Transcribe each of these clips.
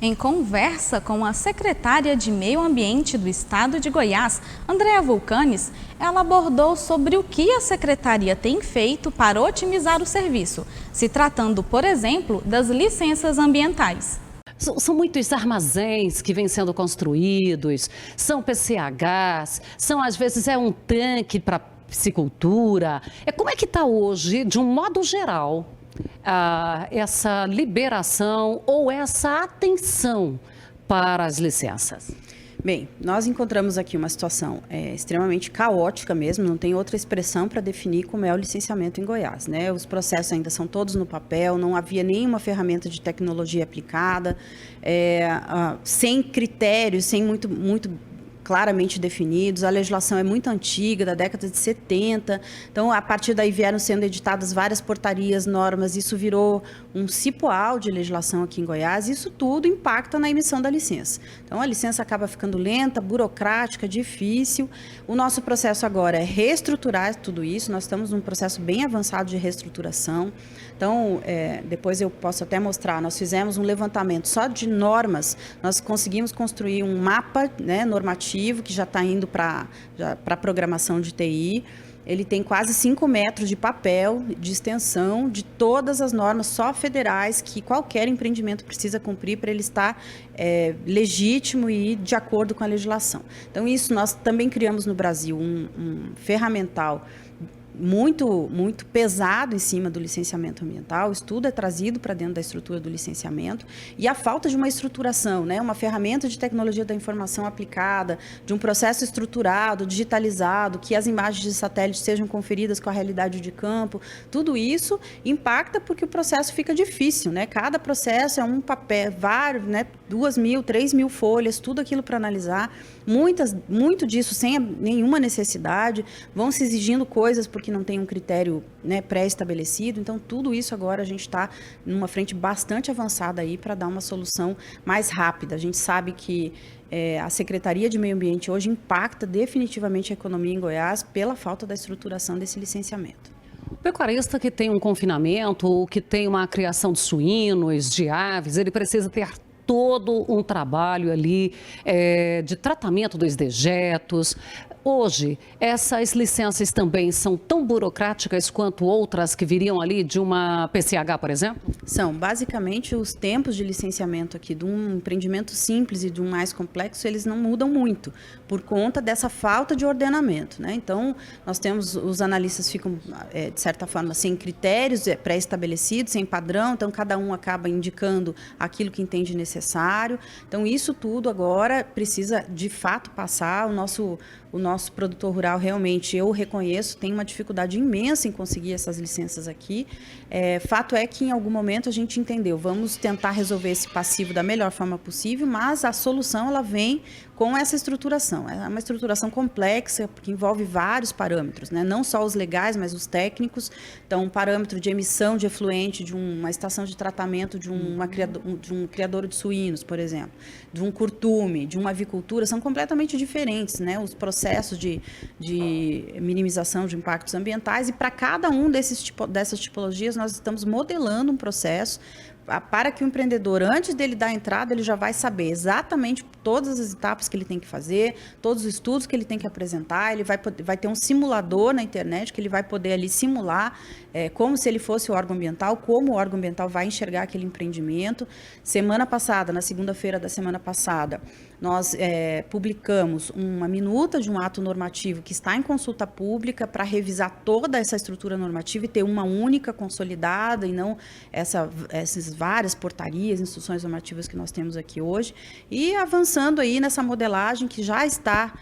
Em conversa com a secretária de Meio Ambiente do Estado de Goiás, Andréa Vulcanes, ela abordou sobre o que a secretaria tem feito para otimizar o serviço, se tratando, por exemplo, das licenças ambientais. São muitos armazéns que vêm sendo construídos, são PCHs, às vezes um tanque para piscicultura. Como é que está hoje, de um modo geral, essa liberação ou essa atenção para as licenças? Bem, nós encontramos aqui uma situação extremamente caótica mesmo, não tem outra expressão para definir como é o licenciamento em Goiás, né? Os processos ainda são todos no papel, não havia nenhuma ferramenta de tecnologia aplicada, sem critérios, sem muito claramente definidos, a legislação é muito antiga, da década de 70, então a partir daí vieram sendo editadas várias portarias, normas, isso virou um cipoal de legislação aqui em Goiás, isso tudo impacta na emissão da licença. Então a licença acaba ficando lenta, burocrática, difícil. O nosso processo agora é reestruturar tudo isso, nós estamos num processo bem avançado de reestruturação, então depois eu posso até mostrar, nós fizemos um levantamento só de normas, nós conseguimos construir um mapa, né, normativo, que já está indo para a programação de TI. Ele tem quase 5 metros de papel de extensão de todas as normas só federais que qualquer empreendimento precisa cumprir para ele estar legítimo e de acordo com a legislação. Então, isso nós também criamos no Brasil um ferramental muito pesado em cima do licenciamento ambiental, isso tudo é trazido para dentro da estrutura do licenciamento e a falta de uma estruturação, né, uma ferramenta de tecnologia da informação aplicada, de um processo estruturado, digitalizado, que as imagens de satélite sejam conferidas com a realidade de campo, tudo isso impacta porque o processo fica difícil, né, cada processo é um papel, vários, né, 2.000, 3.000 folhas, tudo aquilo para analisar, muito disso sem nenhuma necessidade, vão se exigindo coisas porque não tem um critério, né, pré-estabelecido. Então, tudo isso agora a gente está numa frente bastante avançada aí para dar uma solução mais rápida. A gente sabe que a Secretaria de Meio Ambiente hoje impacta definitivamente a economia em Goiás pela falta da estruturação desse licenciamento. O pecuarista que tem um confinamento ou que tem uma criação de suínos, de aves, ele precisa ter todo um trabalho ali de tratamento dos dejetos. Hoje, essas licenças também são tão burocráticas quanto outras que viriam ali de uma PCH, por exemplo? São. Basicamente, os tempos de licenciamento aqui de um empreendimento simples e de um mais complexo, eles não mudam muito, por conta dessa falta de ordenamento, né? Então, nós temos, os analistas ficam, de certa forma, sem critérios pré-estabelecidos, sem padrão, então cada um acaba indicando aquilo que entende necessário. Então, isso tudo agora precisa, de fato, passar. O nosso produtor rural realmente, eu reconheço, tem uma dificuldade imensa em conseguir essas licenças aqui. Fato é que em algum momento a gente entendeu, vamos tentar resolver esse passivo da melhor forma possível, mas a solução ela vem com essa estruturação. É uma estruturação complexa, que envolve vários parâmetros, né? Não só os legais, mas os técnicos. Então, um parâmetro de emissão de efluente de uma estação de tratamento de um criadouro de suínos, por exemplo, de um curtume, de uma avicultura, são completamente diferentes, né? Os processos de minimização de impactos ambientais, e para cada um dessas tipologias nós estamos modelando um processo para que o empreendedor, antes dele dar a entrada, ele já vai saber exatamente todas as etapas que ele tem que fazer, todos os estudos que ele tem que apresentar, ele vai ter um simulador na internet que ele vai poder ali simular como se ele fosse o órgão ambiental, como o órgão ambiental vai enxergar aquele empreendimento. Semana passada, na segunda-feira da semana passada, nós publicamos uma minuta de um ato normativo que está em consulta pública para revisar toda essa estrutura normativa e ter uma única consolidada e não essas várias portarias, instruções normativas que nós temos aqui hoje, e avançando aí nessa modelagem que já está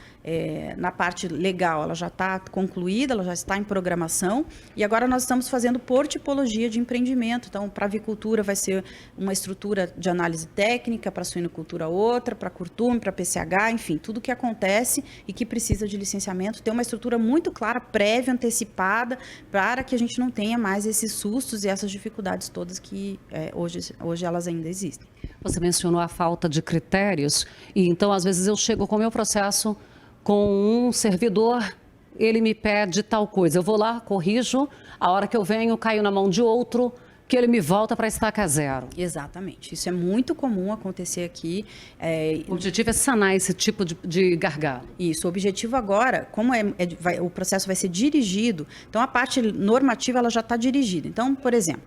na parte legal, ela já está concluída, ela já está em programação, e agora nós estamos fazendo por tipologia de empreendimento. Então, para avicultura vai ser uma estrutura de análise técnica, para suinocultura outra, para curtume, para PCH, enfim, tudo que acontece e que precisa de licenciamento, tem uma estrutura muito clara, prévia, antecipada, para que a gente não tenha mais esses sustos e essas dificuldades todas que hoje elas ainda existem. Você mencionou a falta de critérios, e então às vezes eu chego com o meu processo com um servidor, ele me pede tal coisa, eu vou lá, corrijo, a hora que eu venho, caio na mão de outro, que ele me volta para a estaca zero. Exatamente. Isso é muito comum acontecer aqui. O objetivo é sanar esse tipo de gargalo. Isso. O objetivo agora, como o processo vai ser dirigido, então a parte normativa ela já está dirigida. Então, por exemplo,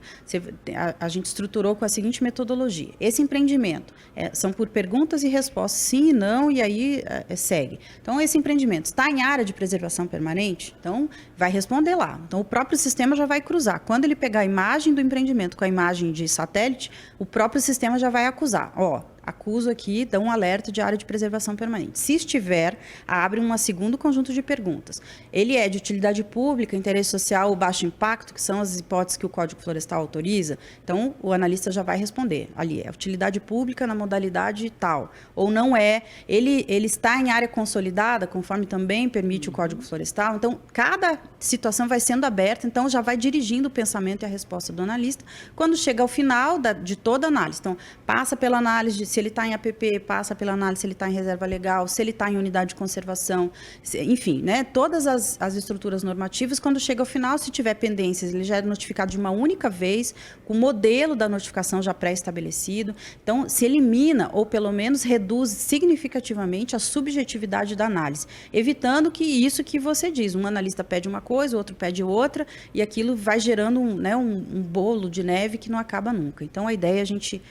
a gente estruturou com a seguinte metodologia. Esse empreendimento são por perguntas e respostas, sim e não, e aí segue. Então, esse empreendimento está em área de preservação permanente? Então, vai responder lá. Então, o próprio sistema já vai cruzar. Quando ele pegar a imagem do empreendimento com a imagem de satélite, o próprio sistema já vai acusar. Acuso aqui, dá um alerta de área de preservação permanente. Se estiver, abre um segundo conjunto de perguntas. Ele é de utilidade pública, interesse social ou baixo impacto, que são as hipóteses que o Código Florestal autoriza. Então, o analista já vai responder. Ali, é utilidade pública na modalidade tal. Ou não é. Ele está em área consolidada, conforme também permite o Código Florestal. Então, cada situação vai sendo aberta, então já vai dirigindo o pensamento e a resposta do analista. Quando chega ao final de toda a análise. Então, passa pela análise de se ele está em APP, passa pela análise se ele está em reserva legal, se ele está em unidade de conservação, enfim, né? Todas as estruturas normativas, quando chega ao final, se tiver pendências, ele já é notificado de uma única vez, com o modelo da notificação já pré-estabelecido. Então, se elimina, ou pelo menos reduz significativamente a subjetividade da análise, evitando que isso que você diz, um analista pede uma coisa, o outro pede outra, e aquilo vai gerando um bolo de neve que não acaba nunca. Então, a ideia é a gente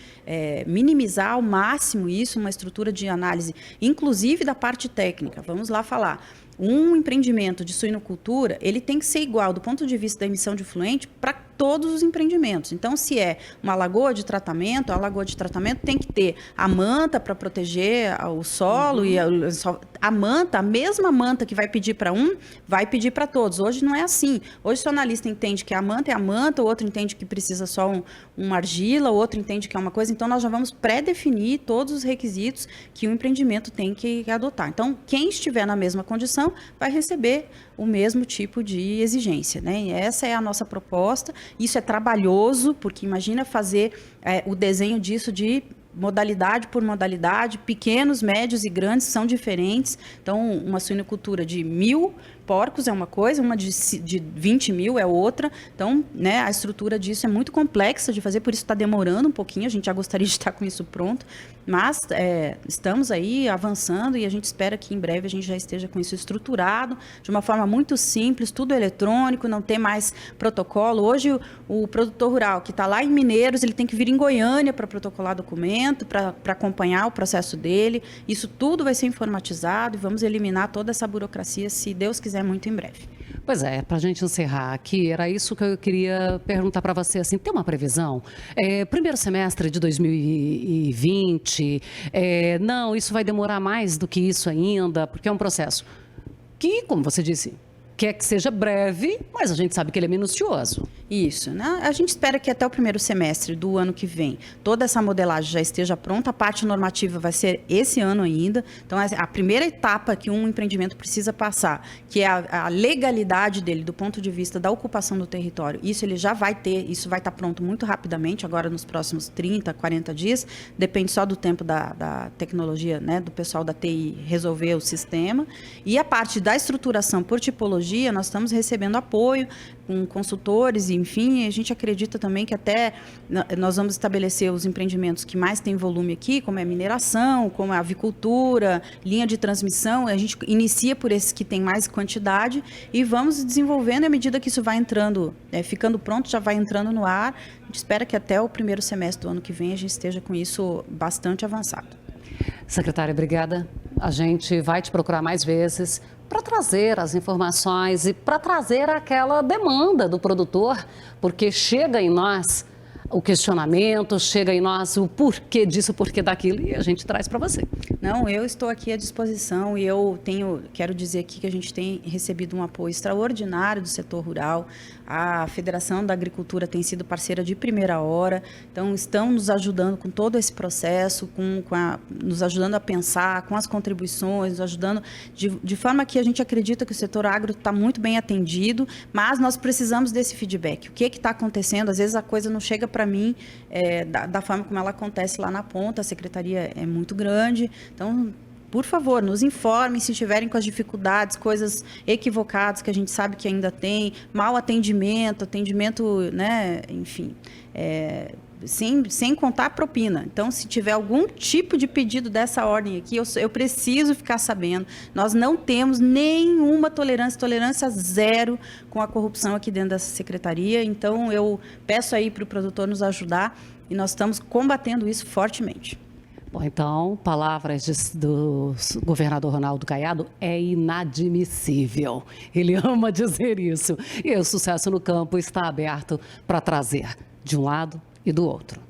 minimizar ao máximo isso, uma estrutura de análise, inclusive da parte técnica. Vamos lá falar. Um empreendimento de suinocultura, ele tem que ser igual do ponto de vista da emissão de efluente para todos os empreendimentos. Então, se é uma lagoa de tratamento, a lagoa de tratamento tem que ter a manta para proteger o solo e a manta, a mesma manta que vai pedir para um, vai pedir para todos. Hoje não é assim. Hoje o analista entende que a manta é a manta, o outro entende que precisa só uma argila, o outro entende que é uma coisa. Então, nós já vamos pré-definir todos os requisitos que o empreendimento tem que adotar. Então, quem estiver na mesma condição vai receber o mesmo tipo de exigência, né? E essa é a nossa proposta. Isso é trabalhoso, porque imagina fazer o desenho disso de modalidade por modalidade, pequenos, médios e grandes são diferentes. Então, uma suinocultura de 1.000 porcos é uma coisa, uma de 20 mil é outra. Então, né, a estrutura disso é muito complexa de fazer, por isso está demorando um pouquinho. A gente já gostaria de estar com isso pronto, mas estamos aí avançando e a gente espera que em breve a gente já esteja com isso estruturado, de uma forma muito simples, tudo eletrônico, não tem mais protocolo. Hoje, o produtor rural que está lá em Mineiros, ele tem que vir em Goiânia para protocolar documento, para acompanhar o processo dele. Isso tudo vai ser informatizado e vamos eliminar toda essa burocracia, se Deus quiser, muito em breve. Pois é, para a gente encerrar aqui, era isso que eu queria perguntar para você, assim, tem uma previsão? Primeiro semestre de 2020, não, isso vai demorar mais do que isso ainda, porque é um processo que, como você disse, quer que seja breve, mas a gente sabe que ele é minucioso. Isso, né? A gente espera que até o primeiro semestre do ano que vem toda essa modelagem já esteja pronta. A parte normativa vai ser esse ano ainda. Então, a primeira etapa que um empreendimento precisa passar, que é a legalidade dele do ponto de vista da ocupação do território, isso ele já vai ter, isso vai estar pronto muito rapidamente, agora nos próximos 30, 40 dias, depende só do tempo da tecnologia, né, do pessoal da TI resolver o sistema. E a parte da estruturação por tipologia, nós estamos recebendo apoio com consultores, e enfim, a gente acredita também que até nós vamos estabelecer os empreendimentos que mais têm volume aqui, como é mineração, como é avicultura, linha de transmissão. A gente inicia por esses que tem mais quantidade e vamos desenvolvendo, e à medida que isso vai entrando, ficando pronto, já vai entrando no ar. A gente espera que até o primeiro semestre do ano que vem a gente esteja com isso bastante avançado. Secretária, obrigada. A gente vai te procurar mais vezes para trazer as informações e para trazer aquela demanda do produtor, porque chega em nós o questionamento, chega em nós o porquê disso, o porquê daquilo, e a gente traz para você. Não, eu estou aqui à disposição e quero dizer aqui que a gente tem recebido um apoio extraordinário do setor rural. A Federação da Agricultura tem sido parceira de primeira hora, então estão nos ajudando com todo esse processo, nos ajudando a pensar, com as contribuições, nos ajudando de forma que a gente acredita que o setor agro está muito bem atendido, mas nós precisamos desse feedback. O que está acontecendo? Às vezes a coisa não chega para mim da forma como ela acontece lá na ponta, a secretaria é muito grande, então por favor, nos informem se estiverem com as dificuldades, coisas equivocadas que a gente sabe que ainda tem, mau atendimento, né, enfim, sem contar a propina. Então, se tiver algum tipo de pedido dessa ordem aqui, eu preciso ficar sabendo. Nós não temos nenhuma tolerância zero com a corrupção aqui dentro dessa secretaria. Então, eu peço aí para o produtor nos ajudar e nós estamos combatendo isso fortemente. Bom, então, palavras do governador Ronaldo Caiado é inadmissível. Ele ama dizer isso. E o Sucesso no Campo está aberto para trazer de um lado e do outro.